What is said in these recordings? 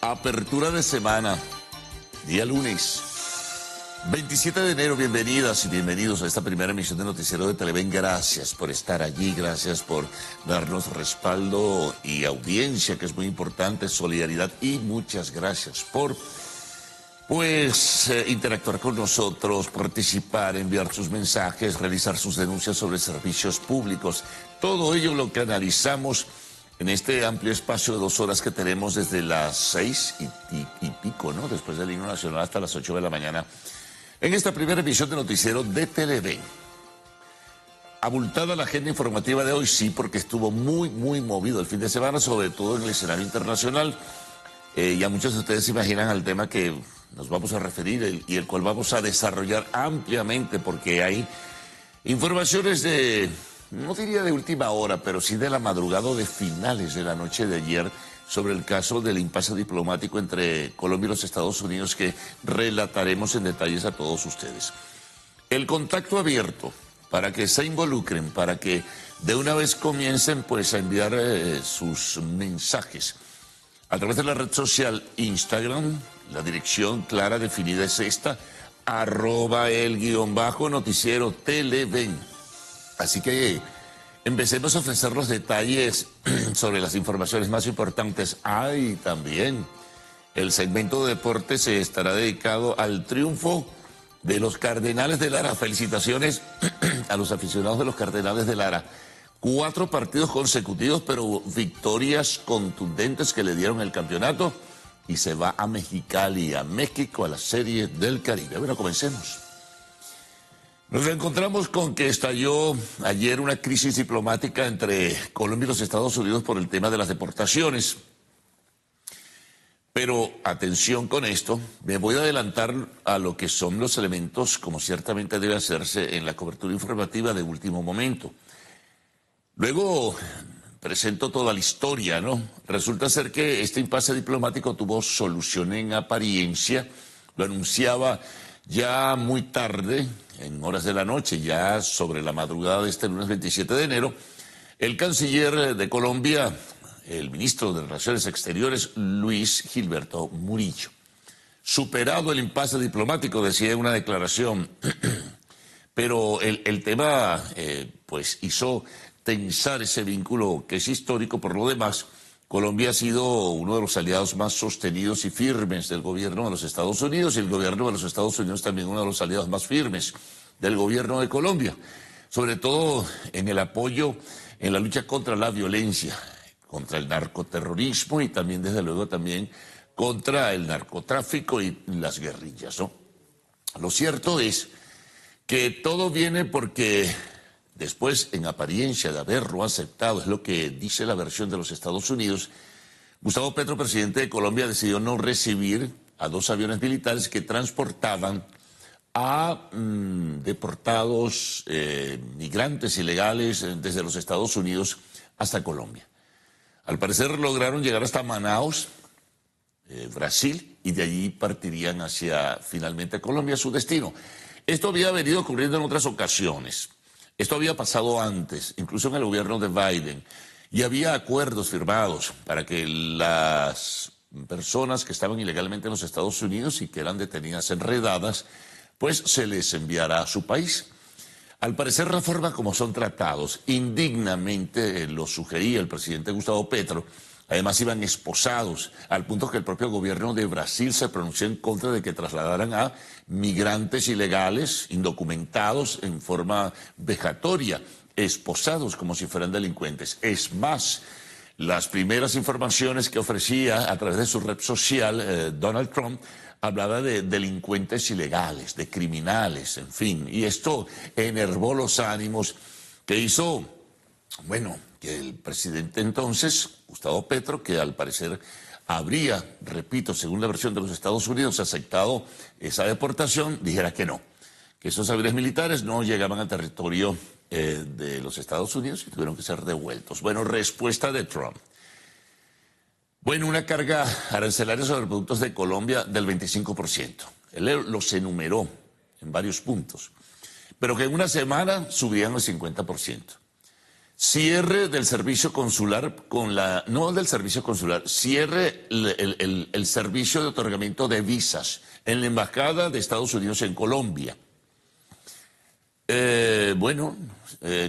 Apertura de semana, día lunes, 27 de enero. Bienvenidas y bienvenidos a esta primera emisión de Noticiero de Televen. Gracias por estar allí, gracias por darnos respaldo y audiencia, que es muy importante, solidaridad, y muchas gracias por interactuar con nosotros, participar, enviar sus mensajes, realizar sus denuncias sobre servicios públicos. Todo ello lo que analizamos en este amplio espacio de 2 horas que tenemos desde las 6 y pico, ¿no? Después del himno nacional hasta las 8 de la mañana. En esta primera emisión de Noticiero de Televen. Abultada la agenda informativa de hoy, sí, porque estuvo muy movido el fin de semana, sobre todo en el escenario internacional. Ya muchos de ustedes se imaginan al tema que nos vamos a referir y el cual vamos a desarrollar ampliamente, porque hay informaciones de, no diría de última hora, pero sí de la madrugada o de finales de la noche de ayer, sobre el caso del impasse diplomático entre Colombia y los Estados Unidos, que relataremos en detalles a todos ustedes. El contacto abierto para que se involucren, para que de una vez comiencen a enviar sus mensajes a través de la red social Instagram. La dirección clara definida es esta, @el_noticiero Televen. Así que empecemos a ofrecer los detalles sobre las informaciones más importantes. También el segmento de deportes se estará dedicado al triunfo de los Cardenales de Lara. Felicitaciones a los aficionados de los Cardenales de Lara. 4 partidos consecutivos, pero victorias contundentes que le dieron el campeonato, y se va a Mexicali, a México, a la Serie del Caribe. Bueno, comencemos. Nos encontramos con que estalló ayer una crisis diplomática entre Colombia y los Estados Unidos por el tema de las deportaciones. Pero atención con esto, me voy a adelantar a lo que son los elementos, como ciertamente debe hacerse en la cobertura informativa de último momento. Luego presento toda la historia, ¿no? Resulta ser que este impasse diplomático tuvo solución en apariencia. Lo anunciaba ya muy tarde, en horas de la noche, ya sobre la madrugada de este lunes 27 de enero, el canciller de Colombia, el ministro de Relaciones Exteriores, Luis Gilberto Murillo. Superado el impasse diplomático, decía en una declaración, pero el tema hizo tensar ese vínculo que es histórico. Por lo demás, Colombia ha sido uno de los aliados más sostenidos y firmes del gobierno de los Estados Unidos, y el gobierno de los Estados Unidos también uno de los aliados más firmes del gobierno de Colombia, sobre todo en el apoyo en la lucha contra la violencia, contra el narcoterrorismo y también, desde luego, también contra el narcotráfico y las guerrillas, ¿no? Lo cierto es que todo viene porque después, en apariencia de haberlo aceptado, es lo que dice la versión de los Estados Unidos, Gustavo Petro, presidente de Colombia, decidió no recibir a 2 aviones militares que transportaban a deportados migrantes ilegales desde los Estados Unidos hasta Colombia. Al parecer lograron llegar hasta Manaus, Brasil, y de allí partirían hacia finalmente Colombia, su destino. Esto había venido ocurriendo en otras ocasiones. Esto había pasado antes, incluso en el gobierno de Biden, y había acuerdos firmados para que las personas que estaban ilegalmente en los Estados Unidos y que eran detenidas enredadas, se les enviara a su país. Al parecer, la forma como son tratados, indignamente lo sugería el presidente Gustavo Petro. Además, iban esposados, al punto que el propio gobierno de Brasil se pronunció en contra de que trasladaran a migrantes ilegales, indocumentados, en forma vejatoria, esposados como si fueran delincuentes. Es más, las primeras informaciones que ofrecía a través de su red social, Donald Trump, hablaba de delincuentes ilegales, de criminales, en fin. Y esto enervó los ánimos, que hizo, que el presidente entonces, Gustavo Petro, que al parecer habría, repito, según la versión de los Estados Unidos, aceptado esa deportación, dijera que no, que esos aviones militares no llegaban al territorio de los Estados Unidos y tuvieron que ser devueltos. Respuesta de Trump. Una carga arancelaria sobre productos de Colombia del 25%. Él los enumeró en varios puntos, pero que en una semana subían el 50%. cierre del servicio consular no del servicio consular, cierre el servicio de otorgamiento de visas en la Embajada de Estados Unidos en Colombia.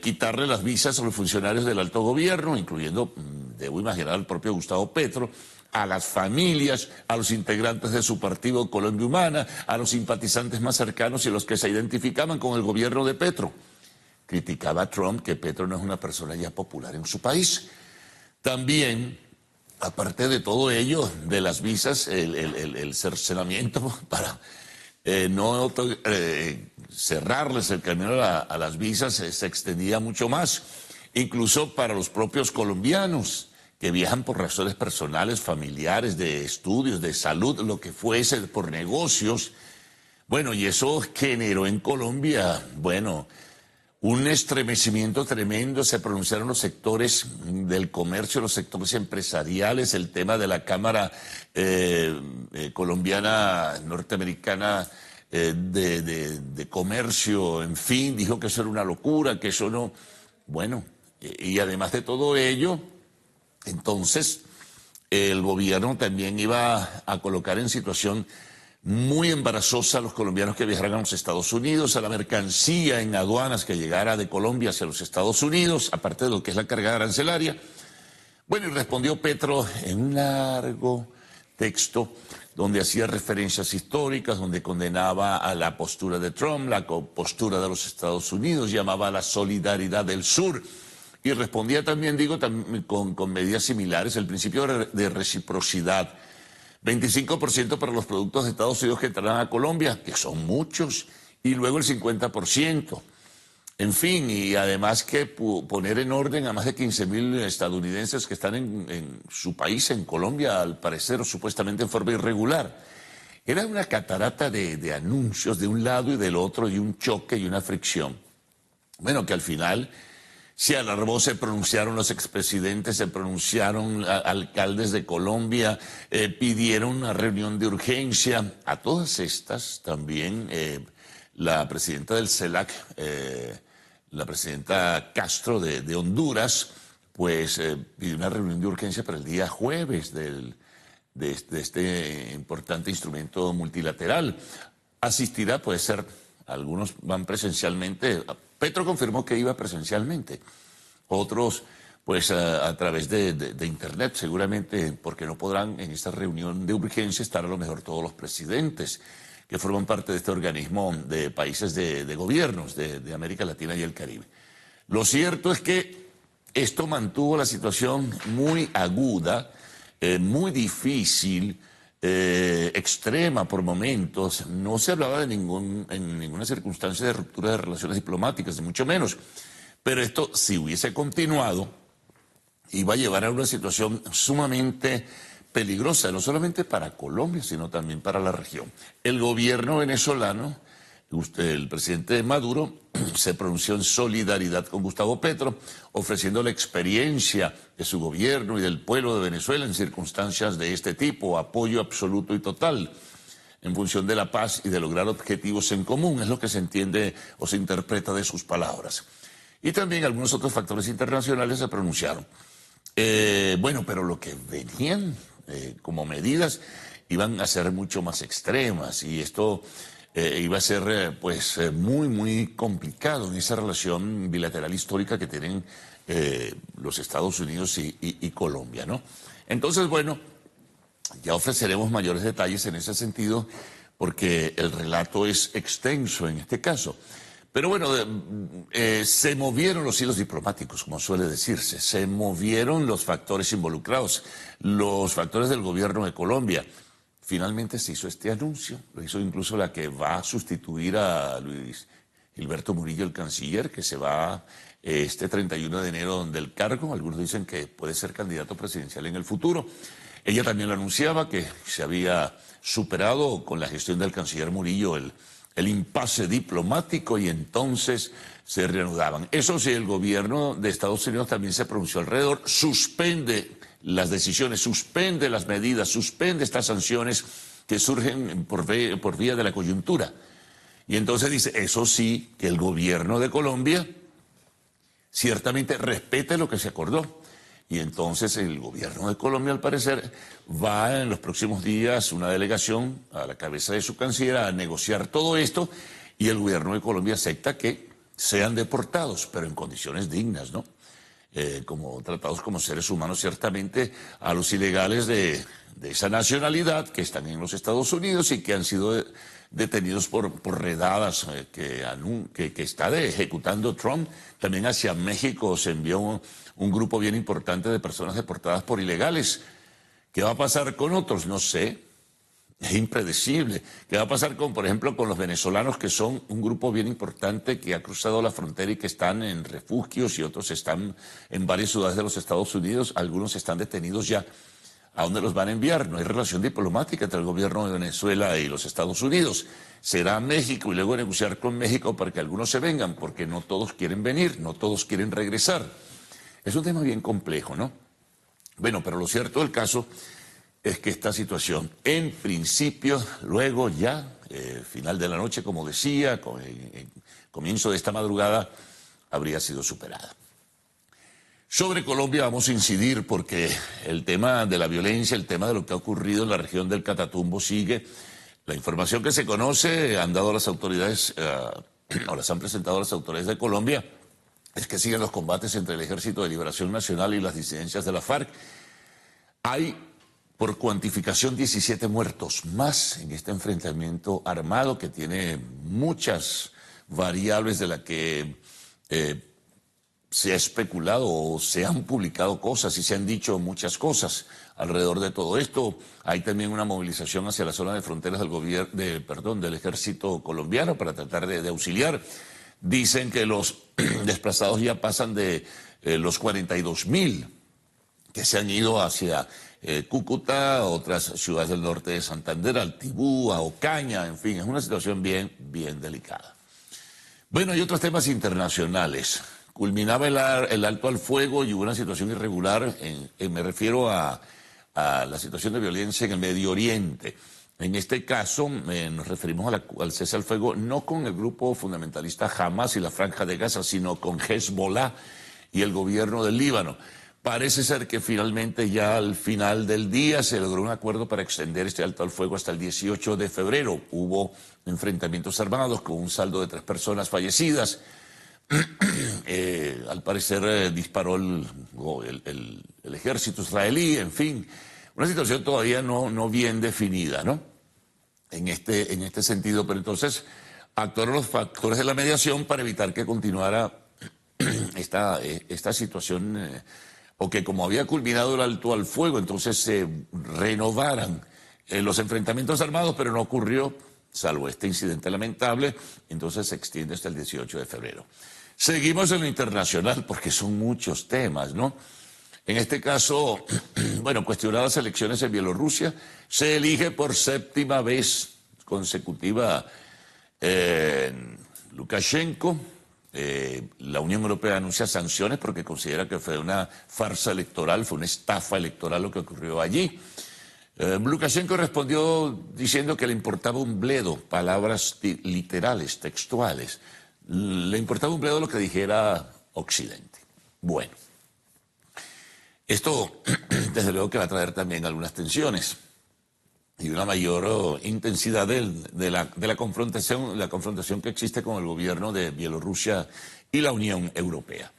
Quitarle las visas a los funcionarios del alto gobierno, incluyendo, debo imaginar, al propio Gustavo Petro, a las familias, a los integrantes de su partido Colombia Humana, a los simpatizantes más cercanos y los que se identificaban con el gobierno de Petro. Criticaba a Trump que Petro no es una persona ya popular en su país. También, aparte de todo ello, de las visas, el cercenamiento para no cerrarles el camino a las visas se extendía mucho más, incluso para los propios colombianos que viajan por razones personales, familiares, de estudios, de salud, lo que fuese, por negocios. Bueno, y eso generó en Colombia, un estremecimiento tremendo. Se pronunciaron los sectores del comercio, los sectores empresariales, el tema de la Cámara colombiana, norteamericana de comercio, en fin, dijo que eso era una locura, que eso no... Bueno, y además de todo ello, entonces el gobierno también iba a colocar en situación muy embarazosa a los colombianos que viajaran a los Estados Unidos, a la mercancía en aduanas que llegara de Colombia hacia los Estados Unidos, aparte de lo que es la carga arancelaria. Bueno, y respondió Petro en un largo texto donde hacía referencias históricas, donde condenaba a la postura de Trump, la postura de los Estados Unidos, llamaba a la solidaridad del sur y respondía también, con medidas similares, el principio de reciprocidad. 25% para los productos de Estados Unidos que entrarán a Colombia, que son muchos, y luego el 50%. En fin, y además que poner en orden a más de 15.000 estadounidenses que están en su país, en Colombia, al parecer, supuestamente en forma irregular. Era una catarata de anuncios de un lado y del otro, y un choque y una fricción. Bueno, que al final se alarmó, se pronunciaron los expresidentes, se pronunciaron alcaldes de Colombia, pidieron una reunión de urgencia. A todas estas también la presidenta del CELAC, la presidenta Castro de Honduras, pues pidió una reunión de urgencia para el día jueves de este importante instrumento multilateral. Asistirá, puede ser, algunos van presencialmente. Petro confirmó que iba presencialmente, otros pues a través de internet seguramente, porque no podrán en esta reunión de urgencia estar a lo mejor todos los presidentes que forman parte de este organismo de países de gobiernos de América Latina y el Caribe. Lo cierto es que esto mantuvo la situación muy aguda, muy difícil, extrema por momentos. No se hablaba en ninguna circunstancia de ruptura de relaciones diplomáticas, ni mucho menos. Pero esto, si hubiese continuado, iba a llevar a una situación sumamente peligrosa, no solamente para Colombia, sino también para la región. El gobierno venezolano, el presidente Maduro, se pronunció en solidaridad con Gustavo Petro, ofreciendo la experiencia de su gobierno y del pueblo de Venezuela en circunstancias de este tipo, apoyo absoluto y total, en función de la paz y de lograr objetivos en común, es lo que se entiende o se interpreta de sus palabras. Y también algunos otros factores internacionales se pronunciaron. Pero lo que venían como medidas iban a ser mucho más extremas, y esto iba a ser muy, muy complicado en esa relación bilateral histórica que tienen los Estados Unidos y Colombia, ¿no? Entonces, bueno, ya ofreceremos mayores detalles en ese sentido, porque el relato es extenso en este caso. Pero bueno, se movieron los hilos diplomáticos, como suele decirse, se movieron los factores involucrados, los factores del gobierno de Colombia. Finalmente se hizo este anuncio, lo hizo incluso la que va a sustituir a Luis Gilberto Murillo, el canciller, que se va este 31 de enero del cargo. Algunos dicen que puede ser candidato presidencial en el futuro. Ella también lo anunciaba, que se había superado con la gestión del canciller Murillo el impasse diplomático, y entonces se reanudaban. Eso sí, el gobierno de Estados Unidos también se pronunció alrededor, suspende las decisiones, suspende las medidas, suspende estas sanciones que surgen por vía de la coyuntura. Y entonces dice, eso sí, que el gobierno de Colombia ciertamente respete lo que se acordó. Y entonces el gobierno de Colombia, al parecer, va en los próximos días una delegación a la cabeza de su canciller a negociar todo esto, y el gobierno de Colombia acepta que sean deportados, pero en condiciones dignas, ¿no? Como tratados como seres humanos, ciertamente, a los ilegales de esa nacionalidad que están en los Estados Unidos y que han sido detenidos por redadas que está ejecutando Trump. También hacia México se envió un grupo bien importante de personas deportadas por ilegales. ¿Qué va a pasar con otros? No sé. Es impredecible. ¿Qué va a pasar con, por ejemplo, con los venezolanos, que son un grupo bien importante que ha cruzado la frontera y que están en refugios, y otros están en varias ciudades de los Estados Unidos? Algunos están detenidos ya. ¿A dónde los van a enviar? No hay relación diplomática entre el gobierno de Venezuela y los Estados Unidos. Será México, y luego negociar con México para que algunos se vengan, porque no todos quieren venir, no todos quieren regresar. Es un tema bien complejo, ¿no? Bueno, pero lo cierto del caso es que esta situación, en principio, luego ya, final de la noche, como decía, comienzo de esta madrugada, habría sido superada. Sobre Colombia vamos a incidir porque el tema de la violencia, el tema de lo que ha ocurrido en la región del Catatumbo sigue. La información que se conoce, han dado las autoridades, o las han presentado las autoridades de Colombia, es que siguen los combates entre el Ejército de Liberación Nacional y las disidencias de la FARC. Hay, por cuantificación, 17 muertos más en este enfrentamiento armado que tiene muchas variables de las que se ha especulado o se han publicado cosas y se han dicho muchas cosas alrededor de todo esto. Hay también una movilización hacia la zona de fronteras del ejército colombiano para tratar de auxiliar. Dicen que los desplazados ya pasan de los 42.000 que se han ido hacia Cúcuta, otras ciudades del norte de Santander, Altibú, Ocaña, en fin, es una situación bien delicada. Bueno, hay otros temas internacionales. Culminaba el alto al fuego y hubo una situación irregular, me refiero a la situación de violencia en el Medio Oriente. En este caso nos referimos al cese al fuego no con el grupo fundamentalista Hamas y la Franja de Gaza, sino con Hezbollah y el gobierno del Líbano. Parece ser que finalmente ya al final del día se logró un acuerdo para extender este alto al fuego hasta el 18 de febrero. Hubo enfrentamientos armados con un saldo de 3 personas fallecidas. Al parecer disparó el ejército israelí, en fin, una situación todavía no bien definida, ¿no? En este sentido, pero entonces actuaron los factores de la mediación para evitar que continuara esta situación, o que, como había culminado el alto al fuego, entonces se renovaran los enfrentamientos armados, pero no ocurrió, salvo este incidente lamentable. Entonces se extiende hasta el 18 de febrero. Seguimos en lo internacional porque son muchos temas, ¿no? En este caso, bueno, cuestionadas elecciones en Bielorrusia, se elige por 7ª vez consecutiva Lukashenko. La Unión Europea anuncia sanciones porque considera que fue una farsa electoral, fue una estafa electoral lo que ocurrió allí. Lukashenko respondió diciendo que le importaba un bledo, palabras literales, textuales. Le importaba un bledo lo que dijera Occidente. Bueno, esto desde luego que va a traer también algunas tensiones y una mayor intensidad de la confrontación que existe con el gobierno de Bielorrusia y la Unión Europea.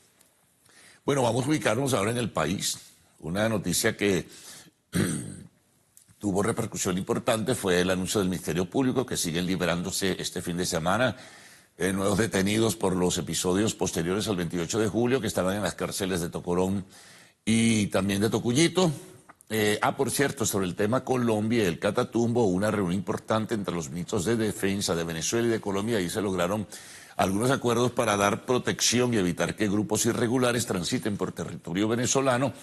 Bueno, vamos a ubicarnos ahora en el país. Una noticia que tuvo repercusión importante fue el anuncio del Ministerio Público, que siguen liberándose este fin de semana nuevos detenidos por los episodios posteriores al 28 de julio, que estaban en las cárceles de Tocorón y también de Tocuyito. Por cierto, sobre el tema Colombia y el Catatumbo, una reunión importante entre los ministros de Defensa de Venezuela y de Colombia, y se lograron algunos acuerdos para dar protección y evitar que grupos irregulares transiten por territorio venezolano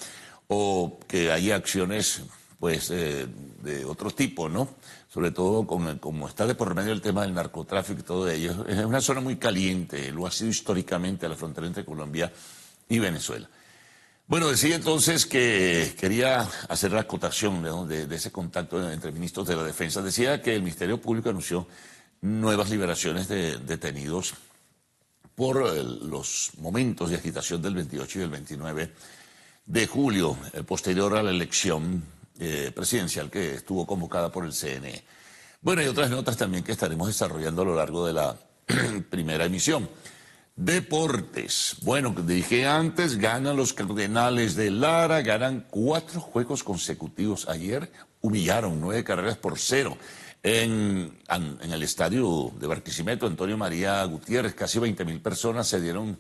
o que haya acciones pues de otro tipo, ¿no? Sobre todo como está de por medio el tema del narcotráfico y todo ello. Es una zona muy caliente, lo ha sido históricamente, la frontera entre Colombia y Venezuela. Bueno, decía entonces que quería hacer la acotación, ¿no?, de ese contacto entre ministros de la Defensa. Decía que el Ministerio Público anunció nuevas liberaciones de detenidos por los momentos de agitación del 28 y el 29 de julio, posterior a la elección presidencial que estuvo convocada por el CNE. Bueno, hay otras notas también que estaremos desarrollando a lo largo de la primera emisión. Deportes. Bueno, dije antes, ganan los Cardenales de Lara, ganan 4 juegos consecutivos. Ayer humillaron 9-0 en el estadio de Barquisimeto. Antonio María Gutiérrez, casi 20.000 personas se dieron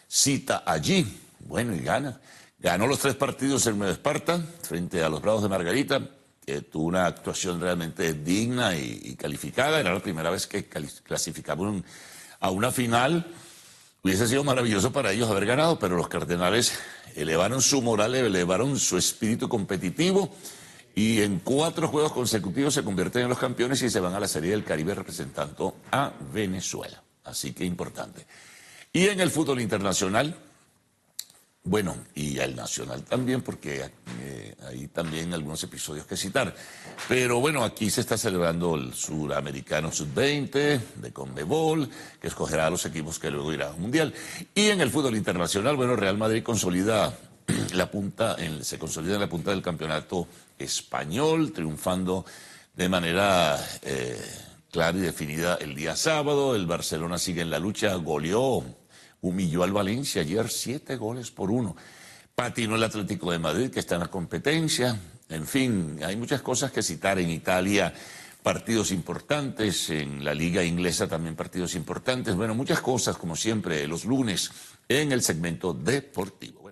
cita allí. Bueno, y ganó los 3 partidos el Nueva Esparta frente a los Bravos de Margarita, que tuvo una actuación realmente digna y calificada. Era la primera vez que clasificaban a una final. Hubiese sido maravilloso para ellos haber ganado, pero los Cardenales elevaron su moral, elevaron su espíritu competitivo y en 4 juegos consecutivos se convierten en los campeones y se van a la Serie del Caribe representando a Venezuela. Así que importante. Y en el fútbol internacional, bueno, y al nacional también, porque hay también algunos episodios que citar. Pero bueno, aquí se está celebrando el Suramericano Sub-20 de Conmebol, que escogerá a los equipos que luego irán al Mundial. Y en el fútbol internacional, bueno, Real Madrid consolida se consolida en la punta del campeonato español, triunfando de manera clara y definida el día sábado. El Barcelona sigue en la lucha, humilló al Valencia ayer 7-1. Patinó el Atlético de Madrid, que está en la competencia. En fin, hay muchas cosas que citar. En Italia, partidos importantes. En la Liga Inglesa también partidos importantes. Bueno, muchas cosas, como siempre, los lunes en el segmento deportivo.